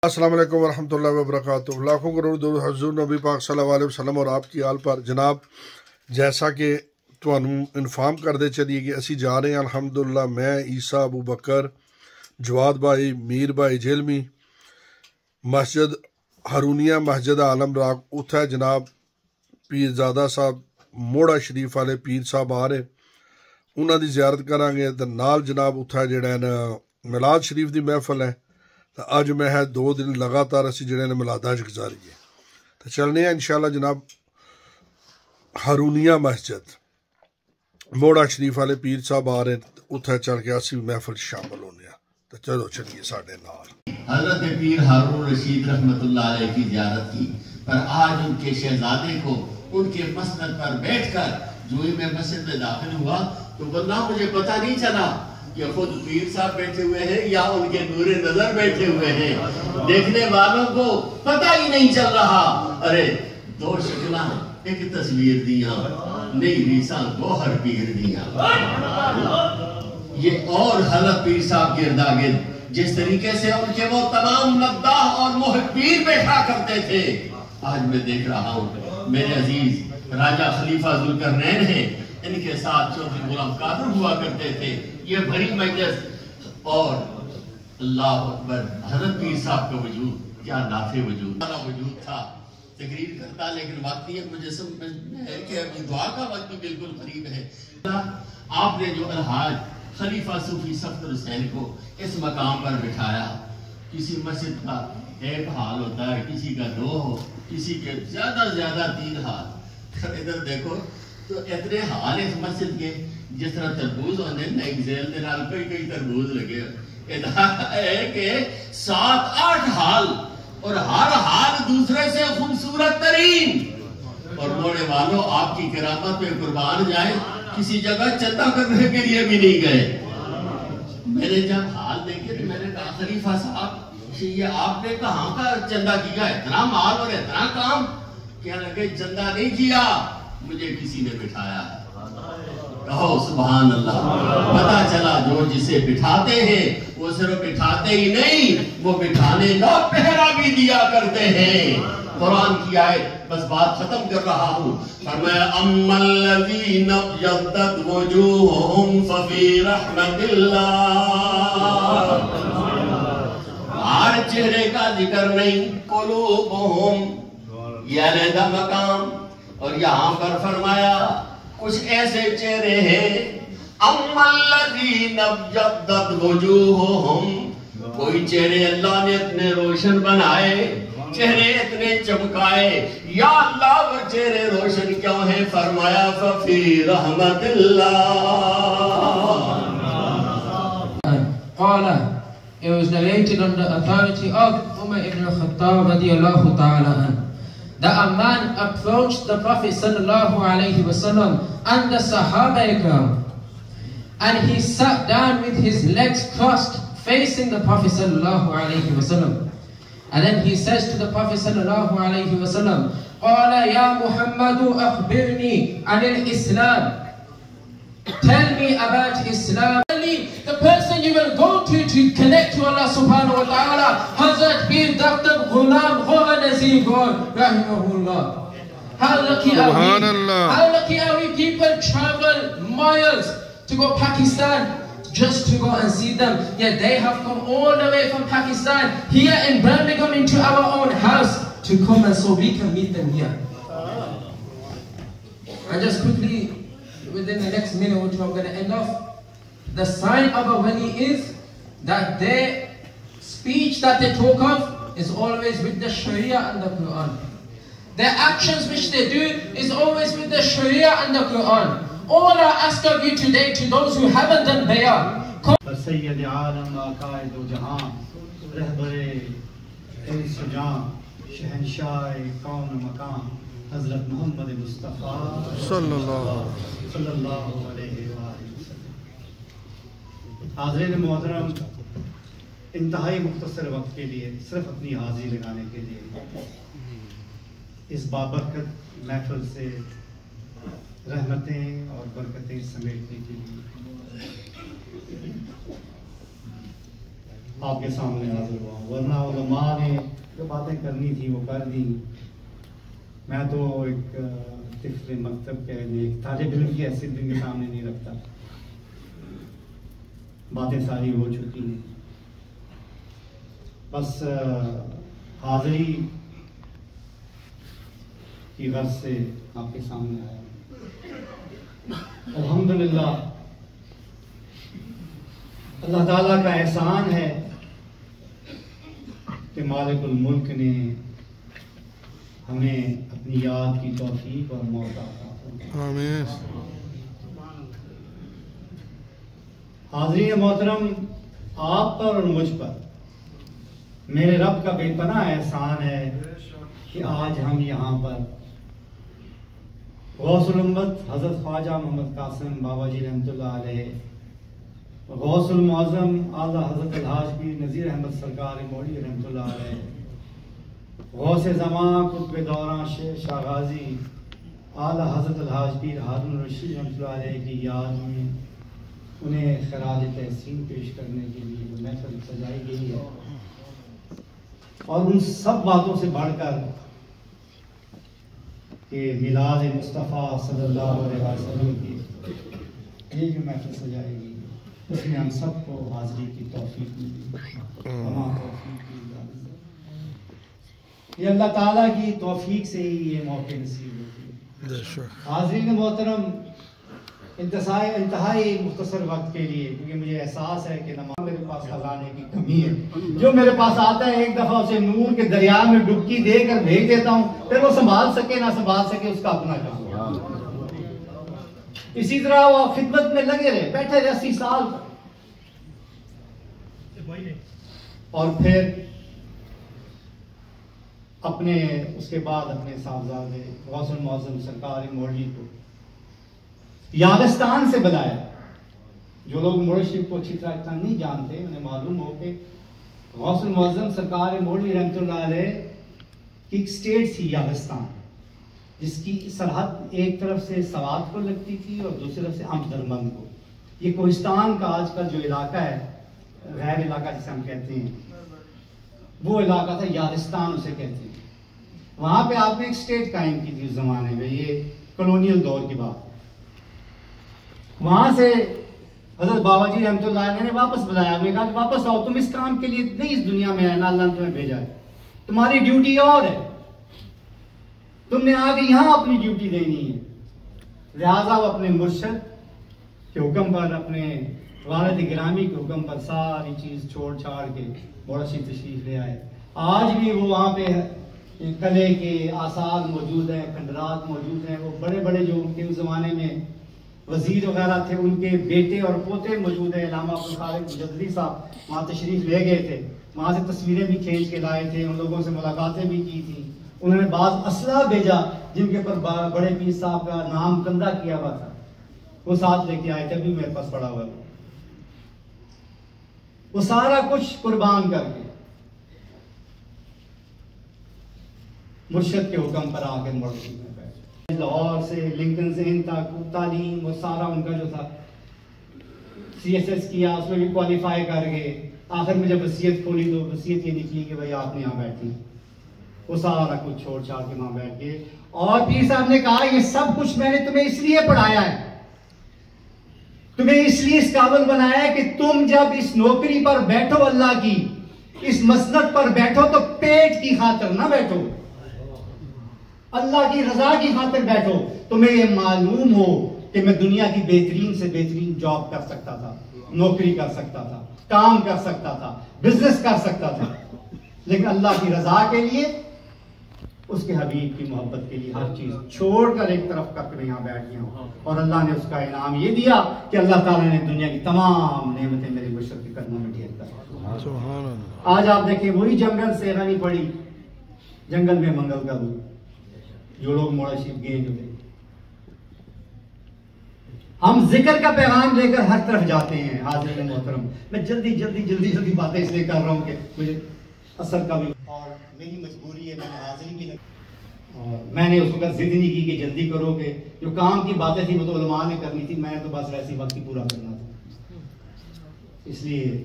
السلام علیکم ورحمۃ اللہ وبرکاتہ۔ لاکھوں کروڑ درود حضور نبی پاک صلی اللہ علیہ وسلم اور آپ کی آل پر۔ جناب جیسا کہ تمہیں انفارم کر دے چلیے کہ اسی جا رہے ہیں الحمدللہ، میں عیسیٰ ابو بکر، جواد بھائی، میر بھائی جیلمی، مسجد ہرونیہ، مسجد عالم راگ اتھا جناب پیر زادہ صاحب موڑا شریف والے پیر صاحب آ رہے، انہوں دی زیارت کریں گے۔ نال جناب اتھا جڑا میلاد شریف دی محفل ہے، تو اج میں ہے 2 دن لگاتار اسی جڑے نے میلاد اج گزاری ہے، تو چلنے ہیں انشاءاللہ جناب ہرونیہ مسجد موڑا شریف والے پیر صاحب آ رہے ہیں، اتھا چل کے اسی محفل شامل ہونے ہیں، تو چلو چلیے ساڑھے نال۔ حضرت پیر ہارون رشید رحمت اللہ علیہ کی زیارت کی، پر آج ان کے شہزادے کو ان کے مسند پر بیٹھ کر جو ہی میں مسجد میں داخل ہوا تو واللہ مجھے پتہ نہیں چلا کہ خود پیر صاحب بیٹھے ہوئے ہیں یا ان کے نور نظر بیٹھے ہوئے ہیں۔ دیکھنے والوں کو پتہ ہی نہیں چل رہا، ارے 2 شکلیں ایک تصویر دیاں، نہیں ریساں گوہر پیر دیاں۔ یہ اور حضرت پیر صاحب گرداگرد جس طریقے سے ان کے وہ تمام مداح اور محبین بیٹھا کرتے تھے، آج میں دیکھ رہا ہوں میرے عزیز راجہ خلیفہ ذوالقرنین ہیں، ان کے ساتھ چودھری غلام قادر ہوا کرتے تھے۔ یہ بھری مجلس اور اللہ اکبر، حضرت پیر صاحب کا وجود کیا نافع وجود تھا۔ تقریر کرتا لیکن وقت یہ مجھے سمجھ میں ہے کہ ابھی دعا کا وقت بھی بالکل قریب ہے۔ آپ نے جو الحاج خلیفہ صوفی صفدر حسین کو اس مقام پر بٹھایا، کسی مسجد کا ایک حال ہوتا ہے، کسی کا 2 ہو، کسی کے زیادہ 3 حال۔ ادھر دیکھو تو اتنے حال اس مسجد کے، جس طرح تربوز ہونے ایک ذیل دے نال کئی تربوز لگے، ادھر ہے کہ 7-8 حال، اور ہر حال دوسرے سے خوبصورت ترین۔ اور موڑے والوں آپ کی کرامت پہ قربان جائے، کسی جگہ چندہ کرنے کے لیے بھی نہیں گئے۔ میں نے جب حال دیکھے تو میں نے کہا خلیفہ صاحب یہ آپ نے کہاں کا چندہ کیا، اتنا مال اور اتنا کام؟ کہنے لگے چندہ نہیں کیا، مجھے کسی نے بٹھایا ہے۔ کہو سبحان اللہ۔ پتہ چلا جو جسے بٹھاتے ہیں وہ صرف بٹھاتے ہی نہیں، وہ بٹھانے کا پہرا بھی دیا کرتے ہیں۔ قرآن کی آیت، بس بات ختم کر رہا ہوں، فرمایا اَمَّا الَّذِينَ ابْيَضَّتْ وُجُوهُهُمْ فَفِي رَحْمَةِ اللَّهِ۔ ہر چہرے کا ذکر نہیں، قُلُوبُهُمْ یہ علیحدہ مقام، اور یہاں پر فرمایا کچھ ایسے چہرے ہیں اَمَّا الَّذِينَ ابْيَضَّتْ وُجُوهُهُمْ، کوئی چہرے اللہ نے اتنے روشن بنائے، چہرے اتنے چمکائے، یا اللہ وہ چہرے روشن کیوں ہیں؟ فرمایا فَفِي رَحْمَةِ اللَّهِ۔ قال, it was narrated on the authority of Umar ibn al-Khattab radiyallahu ta'ala anhu, that a man approached the Prophet sallallahu alayhi wasallam and the Sahaba ikram, and he sat down with his legs crossed facing the Prophet sallallahu alayhi wasallam. And then he says to the Prophet sallallahu alayhi wasallam, "Qala ya Muhammadu akhbirni anil Islam." Tell me about Islam. The person you will go to connect to Allah subhanahu wa ta'ala, Hazrat Pir Dr. Ghulam Ghoga Nazir Gaur rahimahullah. How lucky are we? How lucky are we? People travel miles to go Pakistan just to go and see them. Yet they have come all the way from Pakistan here in Birmingham into our own house to come, and so we can meet them here. And just quickly, within the next minute or two, I'm going to end off. The sign of a wali is that their speech that they talk of is always with the Sharia and the Quran. Their actions which they do is always with the Sharia and the Quran. All I ask of you today, to those who haven't done bay'ah, سید عالم عقائد و جہاں، رہبر انس و جان، شہنشاہ کون و مکان، حضرت محمد مصطفیٰ صلی اللہ علیہ وآلہ وسلم۔ حاضرین محترم، انتہائی مختصر وقت کے لیے صرف اپنی حاضری لگانے کے لیے اس بابرکت محفل سے رحمتیں اور برکتیں سمیٹنے کے لیے آپ کے سامنے حاضر ہوا ہوں، ورنہ علماء نے جو باتیں کرنی تھی وہ کر دی. میں تو ایک طفل مکتب کے ایک طالب علم کی حیثیت بھی ان کے سامنے نہیں رکھتا. باتیں ساری ہو چکی ہیں، بس حاضری کی غرض سے آپ کے سامنے آیا. الحمدللہ اللہ تعالیٰ کا احسان ہے کہ مالک الملک نے ہمیں اپنی یاد کی توفیق اور موت عطا فرمائی. آمین. حاضرین محترم، آپ پر اور مجھ پر میرے رب کا بے پناہ احسان ہے کہ آج ہم یہاں پر غوث الامت حضرت خواجہ محمد قاسم بابا جی رحمۃ اللہ علیہ، غوث المعظم اعلیٰ حضرت الحاج پیر نذیر احمد سرکار مولی رحمۃ اللہ علیہ، غوث زمان قطب دوران شاہ غازی اعلیٰ حضرت الحاج پیر ہارون رشید رحمۃ اللہ علیہ کی یاد میں انہیں خراج تحسین پیش کرنے کے لیے جو محفل سجائی گئی ہے، اور ان سب باتوں سے بڑھ کر کہ میلاد مصطفیٰ صلی اللہ علیہ وسلم کی یہ جو محفل سجائی گئی اس میں ہم سب کو حاضری کی توفیق ملی. یہ اللہ تعالیٰ کی توفیق سے ہی یہ موقع نصیب ہوتی ہے. حاضرین محترم، انتہائی مختصر وقت کے لیے، کیونکہ مجھے احساس ہے کہ نماز میرے پاس خزانے کی کمی ہے. جو میرے پاس آتا ہے ایک دفعہ اسے نور کے دریا میں ڈبکی دے کر بھیج دیتا ہوں، پھر وہ سنبھال سکے نہ سنبھال سکے اس کا اپنا کام. اسی طرح وہ خدمت میں لگے رہے، بیٹھے رہے 80 سال اور پھر اس کے بعد اپنے صاحبزادے غوث المعظم سرکار مولوی کو یاغستان سے بلایا. جو لوگ مرشد کو اچھی طرح اتنا نہیں جانتے انہیں معلوم ہو کہ غوث المعظم سرکار مولوی رحمۃ اللہ علیہ کی ایک اسٹیٹ تھی یاغستان، جس کی سرحد ایک طرف سے سوات کو لگتی تھی اور دوسری طرف سے امدرمند کو. یہ کوہستان کا آج کل جو علاقہ ہے، غیر علاقہ جسے ہم کہتے ہیں، وہ علاقہ تھا یاغستان اسے کہتے ہیں. وہاں پہ آپ نے ایک اسٹیٹ قائم کی تھی اس زمانے میں، یہ کلونیل دور کی بات. وہاں سے حضرت بابا جی رحمۃ اللہ علیہ نے واپس بلایا. انہوں نے کہا کہ واپس آؤ، تم اس کام کے لیے نہیں اس دنیا میں آئے، نہ اللہ نے تمہیں بھیجا ہے، تمہاری ڈیوٹی اور ہے، تم نے آگے یہاں اپنی ڈیوٹی دینی ہے. لہٰذا وہ اپنے مرشد کے حکم پر، اپنے والد گرامی کے حکم پر ساری چیز چھوڑ چھاڑ کے موڑشی تشریف لے آئے. آج بھی وہ وہاں پہ قلعے کے آثار موجود ہیں، کھنڈرات موجود ہیں. وہ بڑے بڑے جو ان کے اس زمانے میں وزیر وغیرہ تھے، ان کے بیٹے اور پوتے موجود ہیں. علامہ عبدالخالق مجددی صاحب وہاں تشریف لے گئے تھے، وہاں سے تصویریں بھی کھینچ کے لائے تھے، ان لوگوں سے ملاقاتیں بھی کی تھیں. انہوں نے بعض اسلحہ بھیجا جن کے اوپر بڑے پیر صاحب کا نام کندہ کیا ہوا تھا، وہ ساتھ لے کے آئے تھے، بھی میرے پاس پڑا ہوا ہے. وہ سارا کچھ قربان کر کے مرشد کے حکم پر آ کے مرشد میں بیٹھے. لاہور سے لنکن ذہن تک تعلیم وہ سارا ان کا جو تھا، CSS کیا، اس میں بھی کوالیفائی کر گئے. آخر میں جب وصیت کھولی تو وصیت یہ نکلی کہ بھائی آپ نے یہاں بیٹھیں. وہ سارا کچھ چھوڑ چھاڑ کے وہاں بیٹھ گئے. اور پیر صاحب نے کہا یہ سب کچھ میں نے تمہیں اس لیے پڑھایا ہے، تمہیں اس لیے اس قابل بنایا ہے کہ تم جب اس نوکری پر بیٹھو، اللہ کی اس مسند پر بیٹھو تو پیٹ کی خاطر نہ بیٹھو، اللہ کی رضا کی خاطر بیٹھو. تمہیں یہ معلوم ہو کہ میں دنیا کی بہترین سے بہترین جاب کر سکتا تھا، نوکری کر سکتا تھا، کام کر سکتا تھا، بزنس کر سکتا تھا، لیکن اللہ کی رضا کے لیے، اس کے حبیب کی محبت کے لیے ہر چیز چھوڑ کر ایک طرف کر کے یہاں بیٹھ گیا ہوں. اور اللہ نے اس کا انعام یہ دیا کہ اللہ تعالیٰ نے دنیا کی تمام نعمتیں میرے مرشد کے قدموں میں ڈھیر کر. سبحان اللہ. آج آپ دیکھیں وہی جنگل سے غنی پڑی، جنگل میں منگل کا دودھ، جو لوگ موڑا شریف گئے جو تھے. ہم ذکر کا پیغام لے کر ہر طرف جاتے ہیں. حاضرین محترم، میں جلدی باتیں اس لیے کر رہا ہوں کہ مجھے اثر کا بھی اور میری مجبوری ہے، میں نے حاضری بھی اور میں نے اس وقت ضد نہیں کی کہ جلدی کرو گے. جو کام کی باتیں تھی وہ تو علماء نے کرنی تھی، میں تو بس ایسی وقت ہی پورا کرنا تھا. اس لیے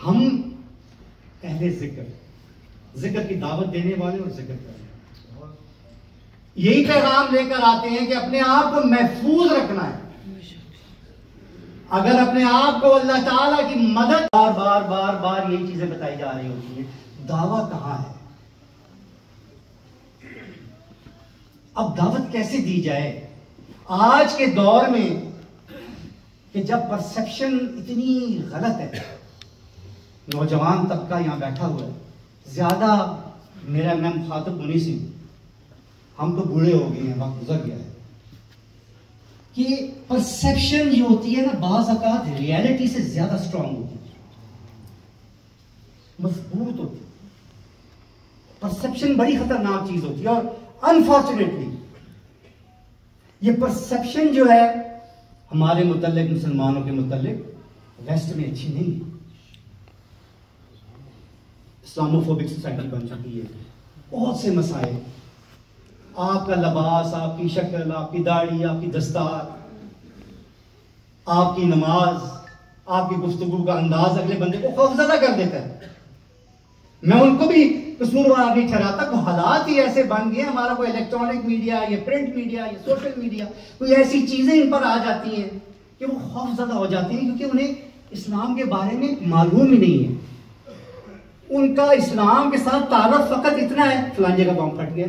ہم اہل ذکر کی دعوت دینے والے اور ذکر کرنے والے یہی پیغام لے کر آتے ہیں کہ اپنے آپ کو محفوظ رکھنا ہے. اگر اپنے آپ کو اللہ تعالیٰ کی مدد بار بار بار بار یہی چیزیں بتائی جا رہی ہوتی ہیں. دعویٰ کہاں ہے؟ اب دعوت کیسے دی جائے آج کے دور میں کہ جب پرسپشن اتنی غلط ہے؟ نوجوان طبقہ یہاں بیٹھا ہوا ہے زیادہ، میرا میں مخاطب انہیں سے ہوں، ہم تو بوڑھے ہو گئے ہیں، وقت گزر گیا ہے، کہ پرسپشن جو ہوتی ہے نا بعض اوقات ریالٹی سے زیادہ اسٹرانگ ہوتی ہے، مضبوط ہوتی ہے. پرسپشن بڑی خطرناک چیز ہوتی ہے اور انفارچونیٹلی یہ پرسپشن جو ہے ہمارے متعلق، مسلمانوں کے متعلق ویسٹ میں اچھی نہیں ہے. اسلاموفوبک سوسائٹی بن چکی ہے. بہت سے مسائل، آپ کا لباس، آپ کی شکل، آپ کی داڑھی، آپ کی دستار، آپ کی نماز، آپ کی گفتگو کا انداز اگلے بندے کو خوفزدہ کر دیتا ہے. میں ان کو بھی قصوروار نہیں ٹھہراتا، کوئی حالات ہی ایسے بن گئے، ہمارا کوئی الیکٹرانک میڈیا یا پرنٹ میڈیا یا سوشل میڈیا، کوئی ایسی چیزیں ان پر آ جاتی ہیں کہ وہ خوفزدہ ہو جاتی ہیں، کیونکہ انہیں اسلام کے بارے میں معلوم ہی نہیں ہے. ان کا اسلام کے ساتھ تعارف فقط اتنا ہے، فلانی جگہ بم پھٹ گیا،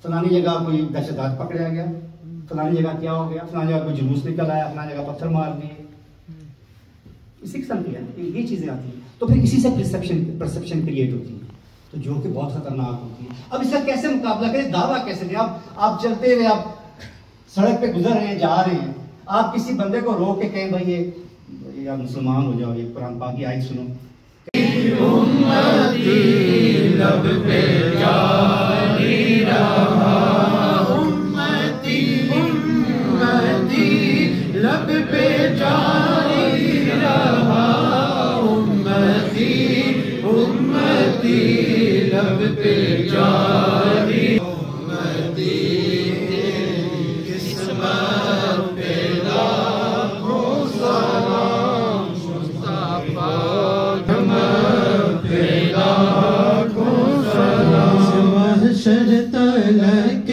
فلانی جگہ کوئی دہشت گرد پکڑا گیا، فلانی جگہ کیا ہو گیا، فلانی جگہ کوئی جلوس نکل آیا، فلانی جگہ پتھر مار دیے، اسی قسم کی ہے یہ چیزیں آتی ہیں. تو پھر اسی سے پرسپشن کریٹ ہوتی ہے، تو جو کہ بہت خطرناک ہوتی ہے. اب اس کا کیسے مقابلہ کریں؟ دعویٰ کیسے دیں؟ آپ چلتے ہوئے آپ سڑک پہ گزر رہے ہیں، جا رہے ہیں، آپ کسی بندے کو روک کے کہیں بھائی یہ آپ مسلمان ہو جاؤ، یہ قرآن پاک کی آیت سنو. امتی لب پہ جاری رہا، امتی لب پہ جاری رہا، امتی لب پہ جاری، امتی قسمت پہ لاکھوں سلام، مصطفیٰ محشر تلک